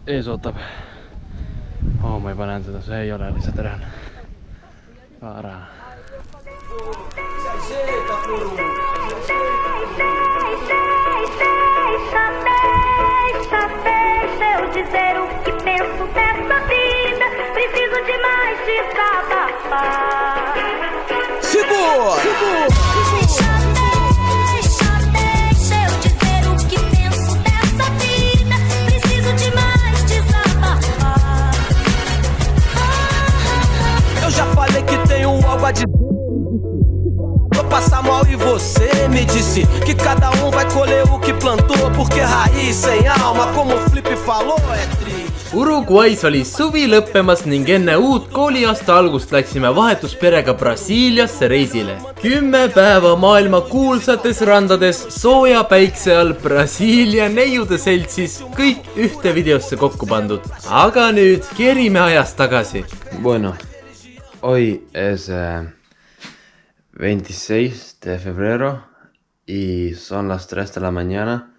ees ootab. Ma ei pane seda, see ei ole lihtsalt ära. Para. Dizer o que penso dessa vida, preciso de mais desabafar. Segura! Deixa eu dizer o que penso dessa vida, preciso de mais desabafar. Eu já falei que tenho algo a dizer. Vou passar mal e você me disse que cada vai colher o que plantou, porque raiz sem alma, como Flip falou, é triste. Uruguay's oli suvi lõppemas ning enne uut kooliaasta algust läksime vahetusperega Brasiiliasse reisile. 10 päeva maailma kuulsates randades sooja päikse all Brasiilia neiude seltsis, kõik ühte videosse kokku pandud. Aga nüüd kerime ajas tagasi. Bueno, hoy es 26 de febrero y son las 3 de la mañana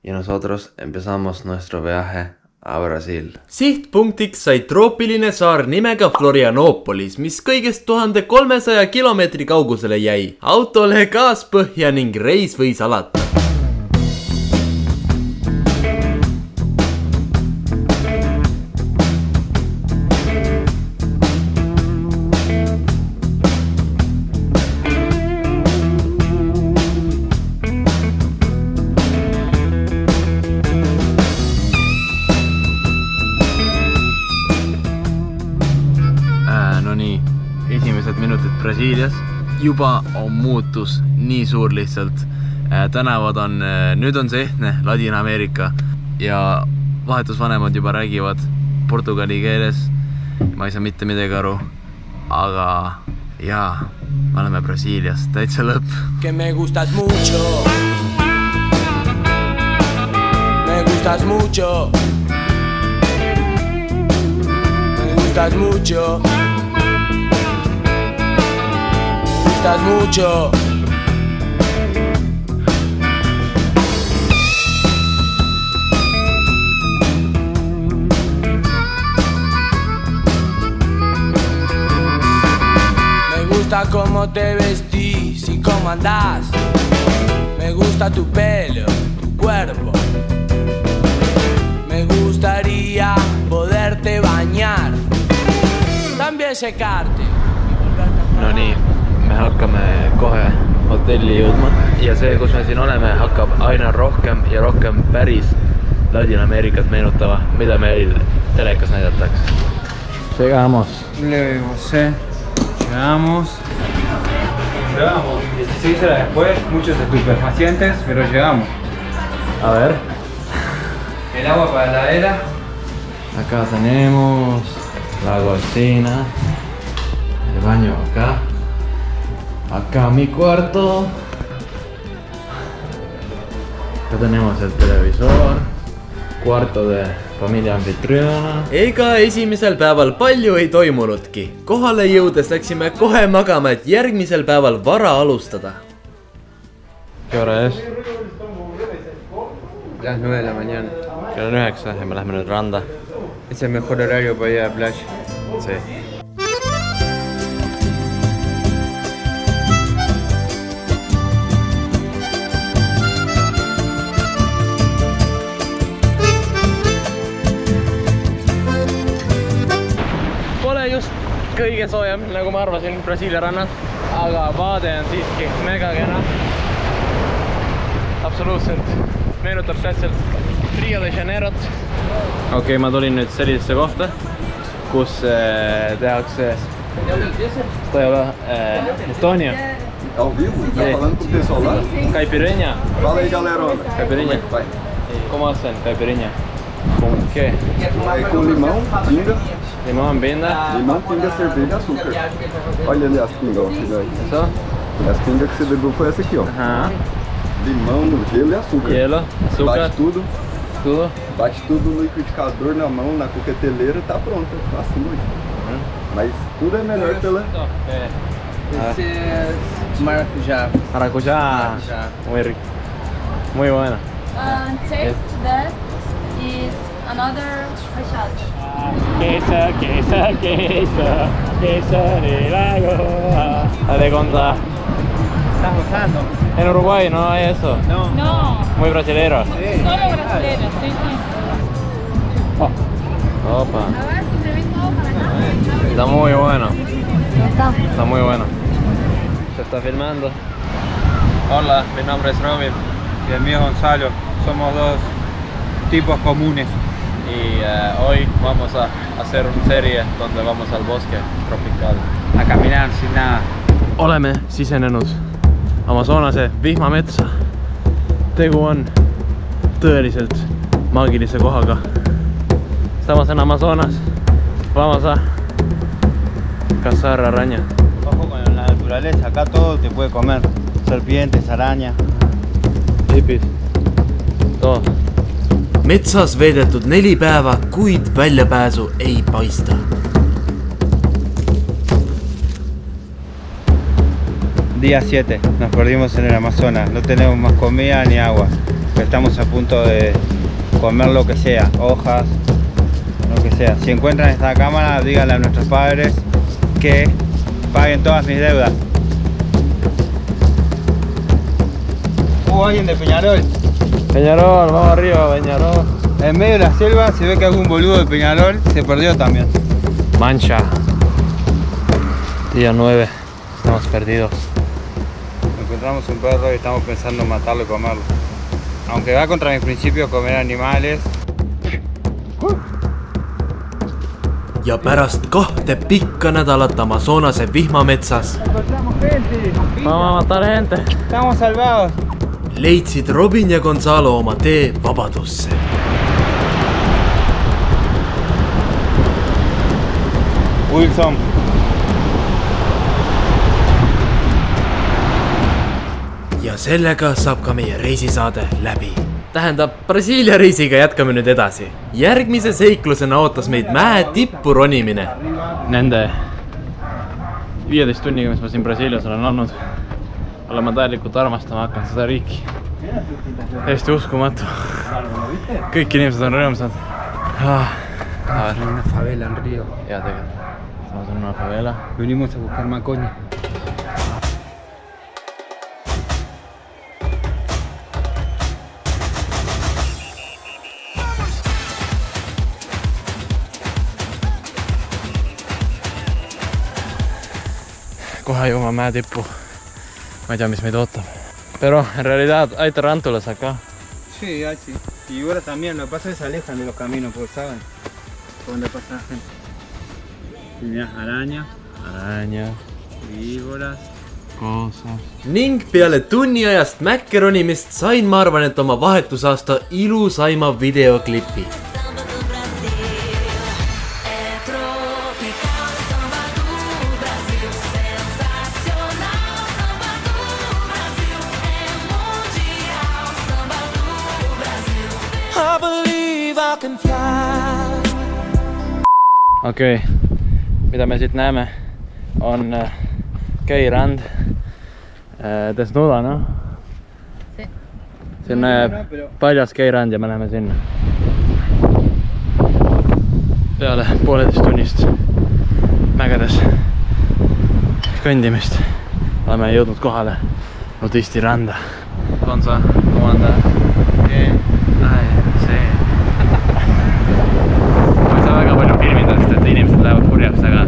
y nosotros empezamos nuestro viaje a Brasil. Sihtpunktiks sai troopiline saar nimega Florianópolis, mis kõigest 1300 kilomeetri kaugusele jäi. Autole gaas põhja ning reis võis alata. Esimesed minutid Brasiilias juba on muutus nii suur lihtsalt. Tänavad on, nüüd on see ehtne Ladina-Ameerika ja vahetusvanemad juba räägivad portugali keeles. Ma ei saa mitte midagi aru, aga jaa, me oleme Brasiilias, täitsa lõpp. Que me gustas mucho. Me gustas mucho. Me gustas mucho. Estás mucho. Me gusta cómo te vestís y cómo andás. Me gusta tu pelo, tu cuerpo. Me gustaría poderte bañar, también secarte. No nii, me hakkame kohe hotelli jõudma ja see, kus me siin oleme, hakkab aina rohkem ja rohkem päris Ladina-Ameerikat meenutama, mida meil telekas näidatakse. Llegamos. Llegamos 16 horas después, muchos estupefacientes, pero llegamos. A ver. El agua para la heladera. Acá tenemos la cocina, el baño acá. Acá mi cuarto. Acá tenemos el televisor. Cuarto de familia anfitriona. Ega esimesel päeval palju ei toimunudki. Kohale jõudes läksime kohe magama, et järgmisel päeval vara alustada. ¿Qué hora es? Las 9 de la mañana. Kell on 9 ja me lähme nüüd randa. Es el mejor horario para ir a la playa. See. Pole just kõige soojem, nagu ma arvasin, Brasiilia rannad, aga vaade on siiski mega kena. Absoluutselt meenutab tähtsalt Rio de Janeirot. Okei, ma tulin nüüd sellisesse kohta, kus tehakse Estonia. Ao vivo? Tá falando com o pessoal lá? Caipirinha. Fala aí, galerona. Caipirinha. Vai. Como hacen caipirinha? Com o quê? Com limão, pinga. Limão, pinga. Limão, pinga, cerveja e açúcar. Olha ali as pingas, ó. Só? As pingas que você bebeu foi essa aqui, ó. Aham. Limão, gelo e açúcar. Gelo, açúcar. Bate tudo. Tudo. Bate tudo no liquidificador, na mão, na coqueteleira, tá pronto. Facinho. Mas tudo é melhor pela... Esse es maracujá. Maracujá. Muy rico. Muy bueno. Taste that is another rechazo. ¿De contra? ¿Estás gozando? En Uruguay no hay eso. No, Muy brasilero. solo brasileños, sí, sí. Opa. A ver, tu entrevista para acá. Está muy bueno. Está. Está muy bueno. Se está filmando. Hola, mi nombre es Robin. Y el mío Gonzalo. Somos dos tipos comunes. Y hoy vamos a hacer una serie donde vamos al bosque tropical. A caminar sin nada. Oleme sisenenud Amazonase vihmametsa. Tegu on tõeliselt maagilise kohaga. Estamos en Amazonas. Vamos a cazar araña. Ojo con la naturaleza, acá todo te puede comer. Serpientes, arañas. Tipid. Too. metsas veedetud 4 päeva, kuid väljapääsu ei paista. Día 7, nos perdimos en el Amazonas, no tenemos más comida ni agua. Estamos a punto de comer lo que sea, hojas, lo que sea. Si encuentran esta cámara, díganle a nuestros padres que paguen todas mis deudas. Alguien de Peñarol. Peñarol, vamos arriba, Peñarol. En medio de la selva se ve que algún boludo de Peñarol se perdió también. Mancha. Día 9. Estamos perdidos. Encontramos un perro y estamos pensando en matarlo y comerlo. Aunque va contra mis principios comer animales. ja pärast 2 pikka nädalat Amazonase vihmametsas Vamos a matar gente. Estamos salvados. leidsid Robin ja Gonzalo oma tee vabadusse. Wilson. ja sellega saab ka meie reisisaade läbi. Tähendab, Brasiilia reisiga jätkame nüüd edasi. Järgmise seiklusena ootas meid mäe tippu ronimine. Nende 15 tunniga, mis ma siin Brasiilias olen olnud, olen ma täielikult armastama hakanud seda riiki. Hästi uskumatu. Kõik inimesed on rõõmsad. Una favela en Río. Ja tegelikult. Estamos en una favela. Venimos a buscar macoña. Kohe jõuame mäe tippu. Ma ei tea, mis meid ootab. Pero en realidad hay tarántulas acá. Sí, ya sí. Y ahora también, lo que pasa es que se alejan de los caminos, porque saben dónde pasa la gente. Y mirá, arañas, víboras. Koosas. Ning peale tunni ajast mäkke ronimist sain ma arvan, et oma vahetusaasta ilusaima videoklipi. Samba do Brasil é tropical, samba do Brasil sensacional, samba do Brasil é mundial, samba do Brasil. I believe I can fly. Okei. Mida me siit näeme on käirand Desnuda, noh? See on paljas käirand ja me läheme sinna. Peale 1,5 tunnist mägedes kõndimist oleme jõudnud kohale nudisti randa. Gonza, kumanda. Ma ei saa väga palju filmida, sest et inimesed lähevad kurjaks, aga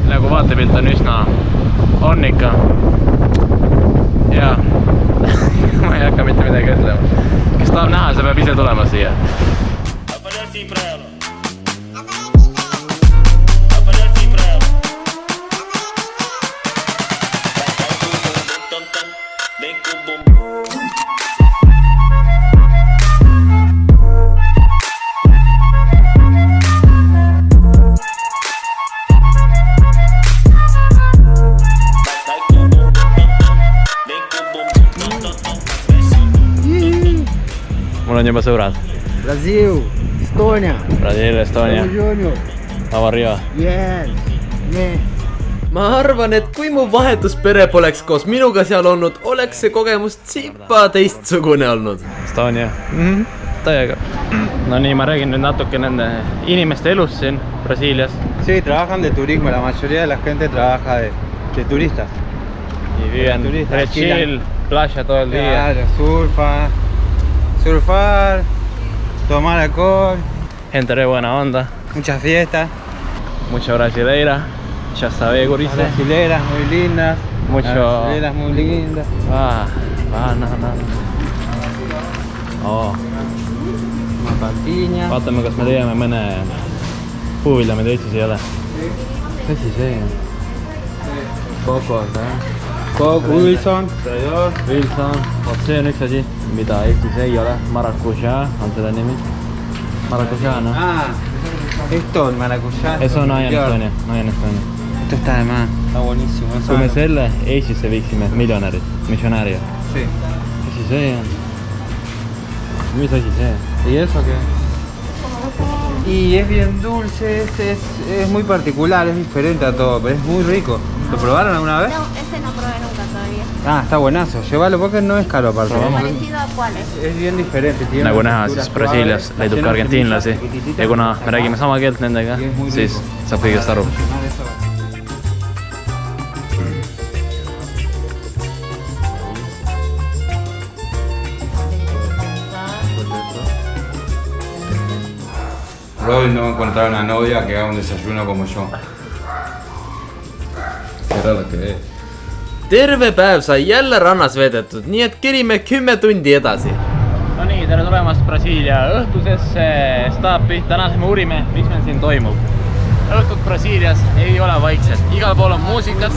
nagu vaatepilt on üsna onnika. Ja ma ei hakka mitte midagi ütlema. Kes tahab näha, see peab ise tulema siia. Mul on juba sõbrad. Brasil, Estonia, Brasiil, Estonia. Junior, Vaba Rio. yes, yeah. ma arvan, et kui mu vahetuspere poleks koos minuga seal olnud, oleks see kogemus tsipa teistsugune olnud. Estonia. Täiega. no nii, ma räägin nüüd natuke nende inimeste elust siin Brasiilias. Sí, trabajan de turismo, la mayoría de la gente trabaja de turistas. Y viven de chill, playa todo el día. Claro, surfar, tomar alcohol. Gente re buena onda. Muchas fiestas. Mucha brasileira. Ya sabés, gurises. Brasileras muy lindas. Brasileras muy lindas. No. Oh. Patiña. Vaatame, kas me leiame mõne puuvilla, mida Eestis ei ole. Mis siis see on? Kokos, Wilson. Wilson. Vot see on üks asi, mida Eestis ei ole. Maracuja on selle nimi. Maracuja, noh. Esto on maracuyá. Eso no hay en Estonia. Esto está de más. Está buenísimo. Kui me selle Eestisse viiksime miljonärid, missionärio. Sí. Mis siis see on? Mis asi see? ¿Y eso qué? Y es bien dulce, es muy particular, es diferente a todo, pero es muy rico. ¿Lo probaron alguna vez? No, ese no probé nunca todavía. Ah, está buenazo, llévalo porque no es caro aparte. ¿Parecido a cuáles? Es bien diferente. Tiene Nagu una näha, textura siis Brasiilias suave, leidub ka argentiinlasi ja kuna me räägime sama keelt nendega, siis saab kõigest aru. Robin no va a encontrar una novia que haga un desayuno como yo. Era lo que es. terve päev sai jälle rannas veedetud, nii et kerime 10 tundi edasi. No nii, tere tulemast Brasiilia õhtusesse staapi. Täna me uurime, miks meil siin toimub. Õhtud Brasiilias ei ole vaikselt. Igal pool on muusikat.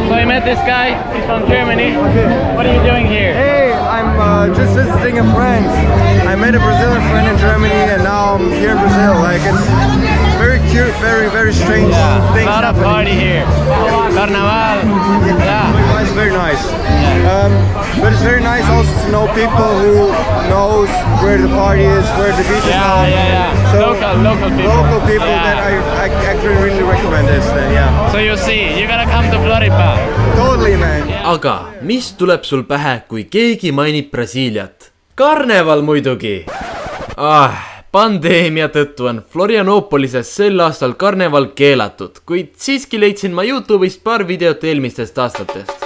So I met this guy, he's from Germany. What are you doing here? Hey, I'm just visiting a friend. I met a Brazilian friend in Germany and now I'm here in Brazil. Like, it's very cute, very strange things A lot of happening. party here. Carnaval. Yeah. It's very nice. But it's very nice also to know people who knows where the party is, where the beach is. Yeah. So, Local people. Local people Yeah. that I actually really recommend this thing, yeah. So you see, you gotta come to Floripa. Totally, man. aga mis tuleb sul pähe, kui keegi mainib Brasiiliat? Karneval muidugi. Pandeemia tõttu on Florianopolises sel aastal karneval keelatud, kuid siiski leidsin ma YouTube'ist paar videot eelmistest aastatest.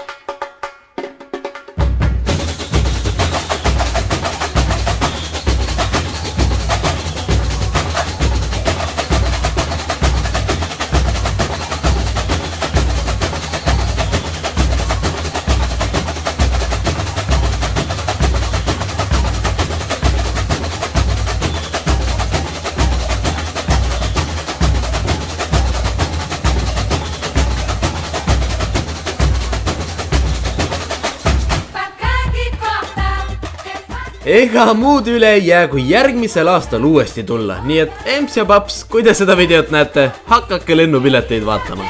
Ega muud üle ei jää, kui järgmisel aastal uuesti tulla, nii et emps ja paps, kui te seda videot näete, hakake lennupileteid vaatama.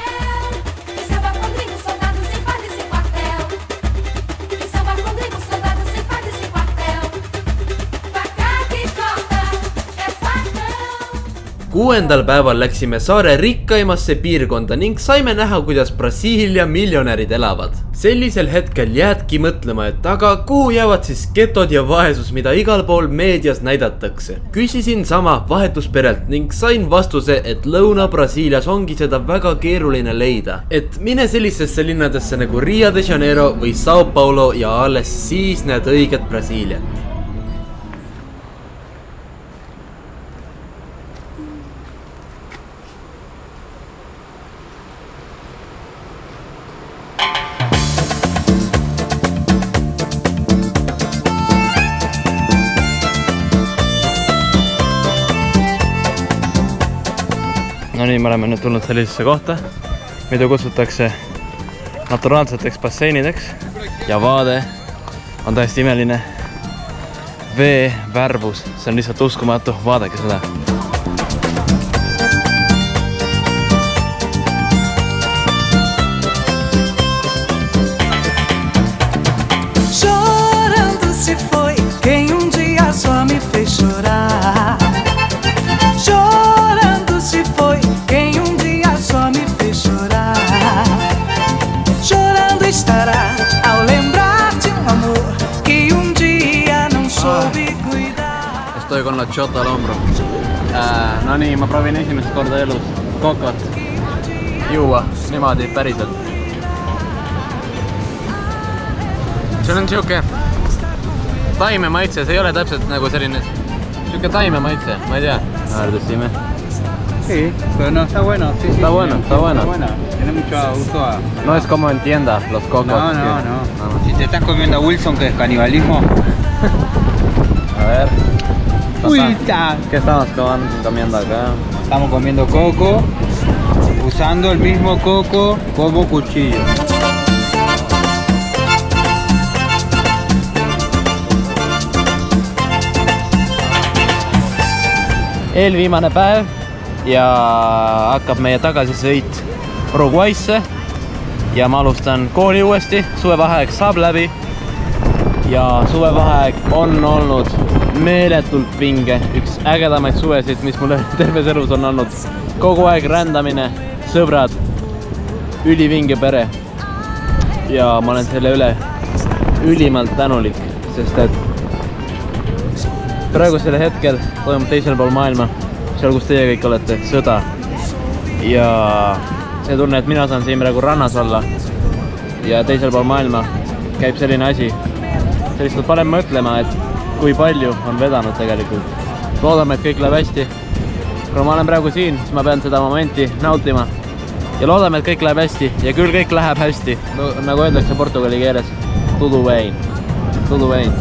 Kuuendal päeval läksime saare rikkaimasse piirkonda ning saime näha, kuidas Brasiilia miljonärid elavad. Sellisel hetkel jäädki mõtlema, et aga kuhu jäävad siis getod ja vaesus, mida igal pool meedias näidatakse. Küsisin sama vahetusperelt ning sain vastuse, et Lõuna-Brasiilias ongi seda väga keeruline leida. Et mine sellisesse linnadesse nagu Rio de Janeiro või Sao Paulo ja alles siis näed õiget Brasiiliat. No nii, me oleme nüüd tulnud sellisesse kohta, mida kutsutakse naturaalseteks basseinideks ja vaade on täiesti imeline. Vee värvus, see on lihtsalt uskumatu, vaadake seda. Chorando se foi quem dia só me fez chorar. Chorando se foi quem dia só me fez chorar. Chorando estará ao lembrar de amor estoy con la chota al hombro. No nii, ma proovin esimest korda elus kokot juua niimoodi päriselt. See on siuke taime maitse, see ei ole täpselt nagu selline siuke taime maitse, ma ei tea. Aardasime. Sí, pero no, está bueno. Sí, Está bueno, está bueno. Tiene mucho gusto a... No es como en tienda los cocos. No. Si te estás comiendo a Wilson, que es canibalismo. A ver. Wilson. ¿Qué estamos comiendo acá? Estamos comiendo coco, usando el mismo coco como cuchillo. Eelviimane päev ja hakkab meie tagasisõit Uruguaysse ja ma alustan kooli uuesti, suvevaheaeg saab läbi ja suvevaheaeg on olnud meeletult vinge, üks ägedamaid suvesid, mis mulle terves elus on olnud. Kogu aeg rändamine, sõbrad, ülivinge pere ja ma olen selle üle ülimalt tänulik, sest et praegusel hetkel toimub teisel pool maailma, seal kus teie kõik olete, sõda. Ja see tunne, et mina saan siin praegu rannas olla ja teisel pool maailma käib selline asi. See lihtsalt paneb mõtlema, et kui palju on vedanud tegelikult. Loodame, et kõik läheb hästi. Kuna ma olen praegu siin, siis ma pean seda momenti nautima. Ja loodame, et kõik läheb hästi ja küll kõik läheb hästi. Nagu öeldakse portugali keeles, tudo bem. Tudo bem.